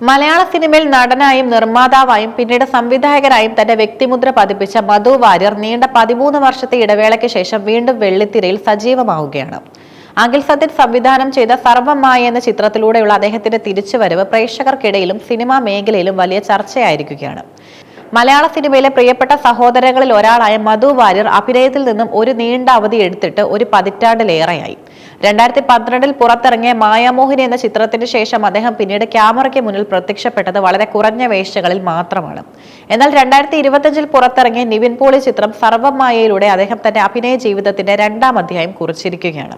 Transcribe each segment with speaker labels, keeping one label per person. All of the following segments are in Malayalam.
Speaker 1: മലയാള സിനിമയിൽ നടനായും നിർമ്മാതാവായും പിന്നീട് സംവിധായകനായും തന്റെ വ്യക്തിമുദ്ര പതിപ്പിച്ച മധു വാര്യർ നീണ്ട 13 വർഷത്തെ ഇടവേളയ്ക്ക് ശേഷം വീണ്ടും വെള്ളിത്തിരയിൽ സജീവമാവുകയാണ്. അഖിൽ സത്യൻ സംവിധാനം ചെയ്ത സർവ്വമായ എന്ന ചിത്രത്തിലൂടെയുള്ള അദ്ദേഹത്തിന്റെ തിരിച്ചുവരവ് പ്രേക്ഷകർക്കിടയിലും സിനിമാ മേഖലയിലും വലിയ ചർച്ചയായിരിക്കുകയാണ്. മലയാള സിനിമയിലെ പ്രിയപ്പെട്ട സഹോദരങ്ങളിൽ ഒരാളായ മധു വാര്യർ അഭിനയത്തിൽ നിന്നും ഒരു നീണ്ട അവധി എടുത്തിട്ട് ഒരു പതിറ്റാണ്ടിലേറെയായി. 2012 പുറത്തിറങ്ങിയ മായാമോഹിനി എന്ന ചിത്രത്തിന് ശേഷം അദ്ദേഹം പിന്നീട് ക്യാമറയ്ക്ക് മുന്നിൽ പ്രത്യക്ഷപ്പെട്ടത് വളരെ കുറഞ്ഞ വേഷങ്ങളിൽ മാത്രമാണ്. എന്നാൽ 2025 പുറത്തിറങ്ങിയ നിവിൻ പോളി ചിത്രം സർവ്വമായയിലൂടെ അദ്ദേഹം തന്റെ അഭിനയ ജീവിതത്തിന്റെ 2ാം അധ്യായം കുറിച്ചിരിക്കുകയാണ്.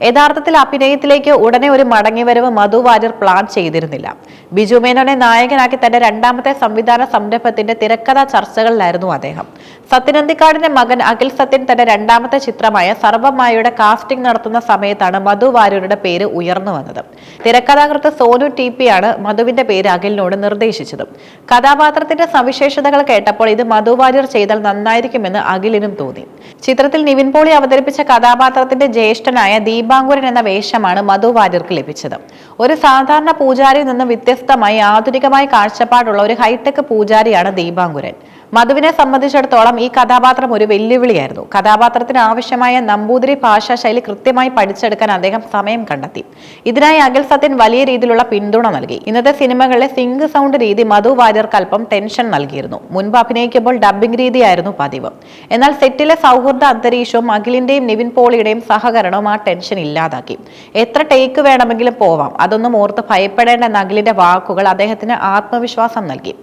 Speaker 1: യഥാർത്ഥത്തിൽ അഭിനയത്തിലേക്ക് ഉടനെ ഒരു മടങ്ങിവരവ് മധു വാര്യർ പ്ലാൻ ചെയ്തിരുന്നില്ല. ബിജു മേനോനെ നായകനാക്കി തന്റെ 2ാമത്തെ സംവിധാന സംരംഭത്തിന്റെ തിരക്കഥാ ചർച്ചകളിലായിരുന്നു അദ്ദേഹം. സത്യനന്ദിക്കാടിന്റെ മകൻ അഖിൽ സത്യൻ തന്റെ 2ാമത്തെ ചിത്രമായ സർവ്വമായയുടെ കാസ്റ്റിംഗ് നടത്തുന്ന സമയത്താണ് മധു വാര്യരുടെ പേര് ഉയർന്നു വന്നത്. തിരക്കഥാകൃത്ത് സോനു TP ആണ് മധുവിന്റെ പേര് അഖിലിനോട് നിർദ്ദേശിച്ചത്. കഥാപാത്രത്തിന്റെ സവിശേഷതകൾ കേട്ടപ്പോൾ ഇത് മധു വാര്യർ ചെയ്താൽ നന്നായിരിക്കുമെന്ന് അഖിലിനും തോന്നി. ചിത്രത്തിൽ നിവിൻ പോളി അവതരിപ്പിച്ച കഥാപാത്രത്തിന്റെ ജ്യേഷ്ഠനായ ദീപാങ്കുരൻ എന്ന വേഷമാണ് മധു വാര്യർക്ക് ലഭിച്ചത്. ഒരു സാധാരണ പൂജാരിയിൽ നിന്ന് വ്യത്യസ്തമായി ആധുനികമായ കാഴ്ചപ്പാടുള്ള ഒരു ഹൈടെക് പൂജാരിയാണ് ദീപാങ്കുരൻ. മധുവിനെ സംബന്ധിച്ചിടത്തോളം ഈ കഥാപാത്രം ഒരു വെല്ലുവിളിയായിരുന്നു. കഥാപാത്രത്തിന് ആവശ്യമായ നമ്പൂതിരി ഭാഷാ ശൈലി കൃത്യമായി പഠിച്ചെടുക്കാൻ അദ്ദേഹം സമയം കണ്ടെത്തി. ഇതിനായി അഖിൽ സത്യൻ വലിയ രീതിയിലുള്ള പിന്തുണ നൽകി. ഇന്നത്തെ സിനിമകളിലെ സിങ്ക് സൗണ്ട് രീതി മധു വാര്യർക്ക് അല്പം ടെൻഷൻ നൽകിയിരുന്നു. മുൻപ് അഭിനയിക്കുമ്പോൾ ഡബ്ബിംഗ് രീതിയായിരുന്നു പതിവ്. എന്നാൽ സെറ്റിലെ സൗഹൃദ അന്തരീക്ഷവും അഖിലിന്റെയും നിവിൻ പോളിയുടെയും സഹകരണവും ആ ടെൻഷൻ ഇല്ലാതാക്കി. എത്ര ടേക്ക് വേണമെങ്കിലും പോവാം, അതൊന്നും ഓർത്ത് ഭയപ്പെടേണ്ട അഖിലിന്റെ വാക്കുകൾ അദ്ദേഹത്തിന് ആത്മവിശ്വാസം നൽകി.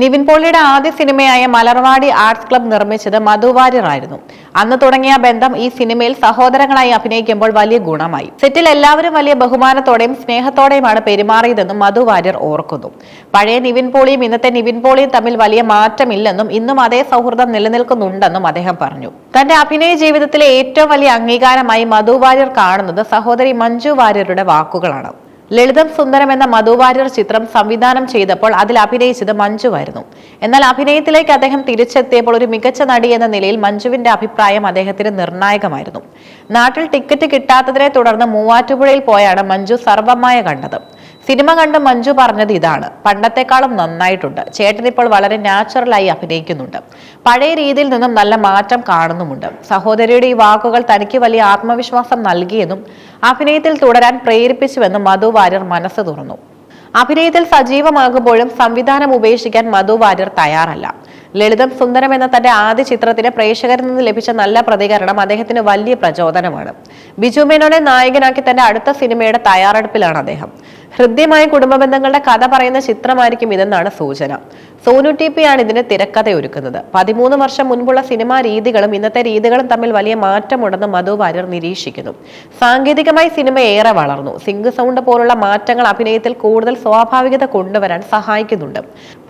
Speaker 1: നിവിൻ പോളിയുടെ ആദ്യ സിനിമയായ മലർവാടി ആർട്സ് ക്ലബ് നിർമ്മിച്ചത് മധു വാര്യർ ആയിരുന്നു. അന്ന് തുടങ്ങിയ ബന്ധം ഈ സിനിമയിൽ സഹോദരങ്ങളായി അഭിനയിക്കുമ്പോൾ വലിയ ഗുണമായി. സെറ്റിൽ എല്ലാവരും വലിയ ബഹുമാനത്തോടെയും സ്നേഹത്തോടെയുമാണ് പെരുമാറിയതെന്നും മധു വാര്യർ ഓർക്കുന്നു. പഴയ നിവിൻ പോളിയും ഇന്നത്തെ നിവിൻ പോളിയും തമ്മിൽ വലിയ മാറ്റമില്ലെന്നും ഇന്നും അതേ സൗഹൃദം നിലനിൽക്കുന്നുണ്ടെന്നും അദ്ദേഹം പറഞ്ഞു. തന്റെ അഭിനയ ജീവിതത്തിലെ ഏറ്റവും വലിയ അംഗീകാരമായി മധു വാര്യർ കാണുന്നത് സഹോദരി മഞ്ജു വാര്യരുടെ വാക്കുകളാണ്. ലളിതം സുന്ദരം എന്ന മധു വാര്യർ ചിത്രം സംവിധാനം ചെയ്തപ്പോൾ അതിൽ അഭിനയിച്ചത് മഞ്ജുവായിരുന്നു. എന്നാൽ അഭിനയത്തിലേക്ക് അദ്ദേഹം തിരിച്ചെത്തിയപ്പോൾ ഒരു മികച്ച നടി എന്ന നിലയിൽ മഞ്ജുവിന്റെ അഭിപ്രായം അദ്ദേഹത്തിന് നിർണായകമായിരുന്നു. നാട്ടിൽ ടിക്കറ്റ് കിട്ടാത്തതിനെ തുടർന്ന് മൂവാറ്റുപുഴയിൽ പോയാണ് മഞ്ജു സർവ്വമായ കണ്ടത്. സിനിമ കണ്ട് മഞ്ജു പറഞ്ഞത് ഇതാണ്: പണ്ടത്തെക്കാളും നന്നായിട്ടുണ്ട്, ചേട്ടൻ ഇപ്പോൾ വളരെ നാച്ചുറലായി അഭിനയിക്കുന്നുണ്ട്, പഴയ രീതിയിൽ നിന്നും നല്ല മാറ്റം കാണുന്നുമുണ്ട്. സഹോദരിയുടെ ഈ വാക്കുകൾ തനിക്ക് വലിയ ആത്മവിശ്വാസം നൽകിയെന്നും അഭിനയത്തിൽ തുടരാൻ പ്രേരിപ്പിച്ചുവെന്നും മധു വാര്യർ മനസ്സ് തുറന്നു. അഭിനയത്തിൽ സജീവമാകുമ്പോഴും സംവിധാനം ഉപേക്ഷിക്കാൻ മധു വാര്യർ തയ്യാറല്ല. ലളിതം സുന്ദരം എന്ന തന്റെ ആദ്യ ചിത്രത്തിന് പ്രേക്ഷകരിൽ നിന്ന് ലഭിച്ച നല്ല പ്രതികരണം അദ്ദേഹത്തിന് വലിയ പ്രചോദനമാണ്. ബിജു മേനോനെ നായകനാക്കി തന്റെ അടുത്ത സിനിമയുടെ തയ്യാറെടുപ്പിലാണ് അദ്ദേഹം. ഹൃദ്യമായ കുടുംബ ബന്ധങ്ങളുടെ കഥ പറയുന്ന ചിത്രമായിരിക്കും ഇതെന്നാണ് സൂചന. സോനു TP ആണ് ഇതിന് തിരക്കഥയൊരുക്കുന്നത്. 13 വർഷം മുൻപുള്ള സിനിമാ രീതികളും ഇന്നത്തെ രീതികളും തമ്മിൽ വലിയ മാറ്റമുണ്ടെന്ന് മധു വാര്യർ നിരീക്ഷിക്കുന്നു. സാങ്കേതികമായി സിനിമ ഏറെ വളർന്നു. സിങ്ക് സൗണ്ട് പോലുള്ള മാറ്റങ്ങൾ അഭിനയത്തിൽ കൂടുതൽ സ്വാഭാവികത കൊണ്ടുവരാൻ സഹായിക്കുന്നുണ്ട്.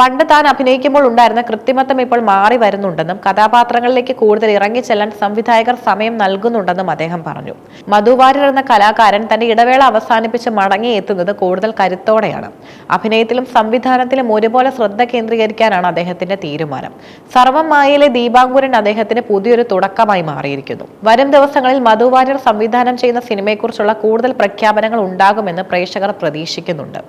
Speaker 1: പണ്ട് താൻ അഭിനയിക്കുമ്പോൾ ഉണ്ടായിരുന്ന കൃത്രിമത്വം ഇപ്പോൾ മാറി വരുന്നുണ്ടെന്നും കഥാപാത്രങ്ങളിലേക്ക് കൂടുതൽ ഇറങ്ങിച്ചെല്ലാൻ സംവിധായകർ സമയം നൽകുന്നുണ്ടെന്നും അദ്ദേഹം പറഞ്ഞു. മധു വാര്യർ എന്ന കലാകാരൻ തന്റെ ഇടവേള അവസാനിപ്പിച്ച് മടങ്ങിയെത്തുന്നത് കൂടുതൽ കരുത്തോടെയാണ്. അഭിനയത്തിലും സംവിധാനത്തിലും ഒരുപോലെ ശ്രദ്ധ കേന്ദ്രീകരിക്കാനാണ് അദ്ദേഹത്തിന്റെ തീരുമാനം. സർവ്വമായയിലെ ദീപാങ്കുരൻ അദ്ദേഹത്തിന് പുതിയൊരു തുടക്കമായി മാറിയിരിക്കുന്നു. വരും ദിവസങ്ങളിൽ മധു വാര്യർ സംവിധാനം ചെയ്യുന്ന സിനിമയെക്കുറിച്ചുള്ള കൂടുതൽ പ്രഖ്യാപനങ്ങൾ ഉണ്ടാകുമെന്ന് പ്രേക്ഷകർ പ്രതീക്ഷിക്കുന്നുണ്ട്.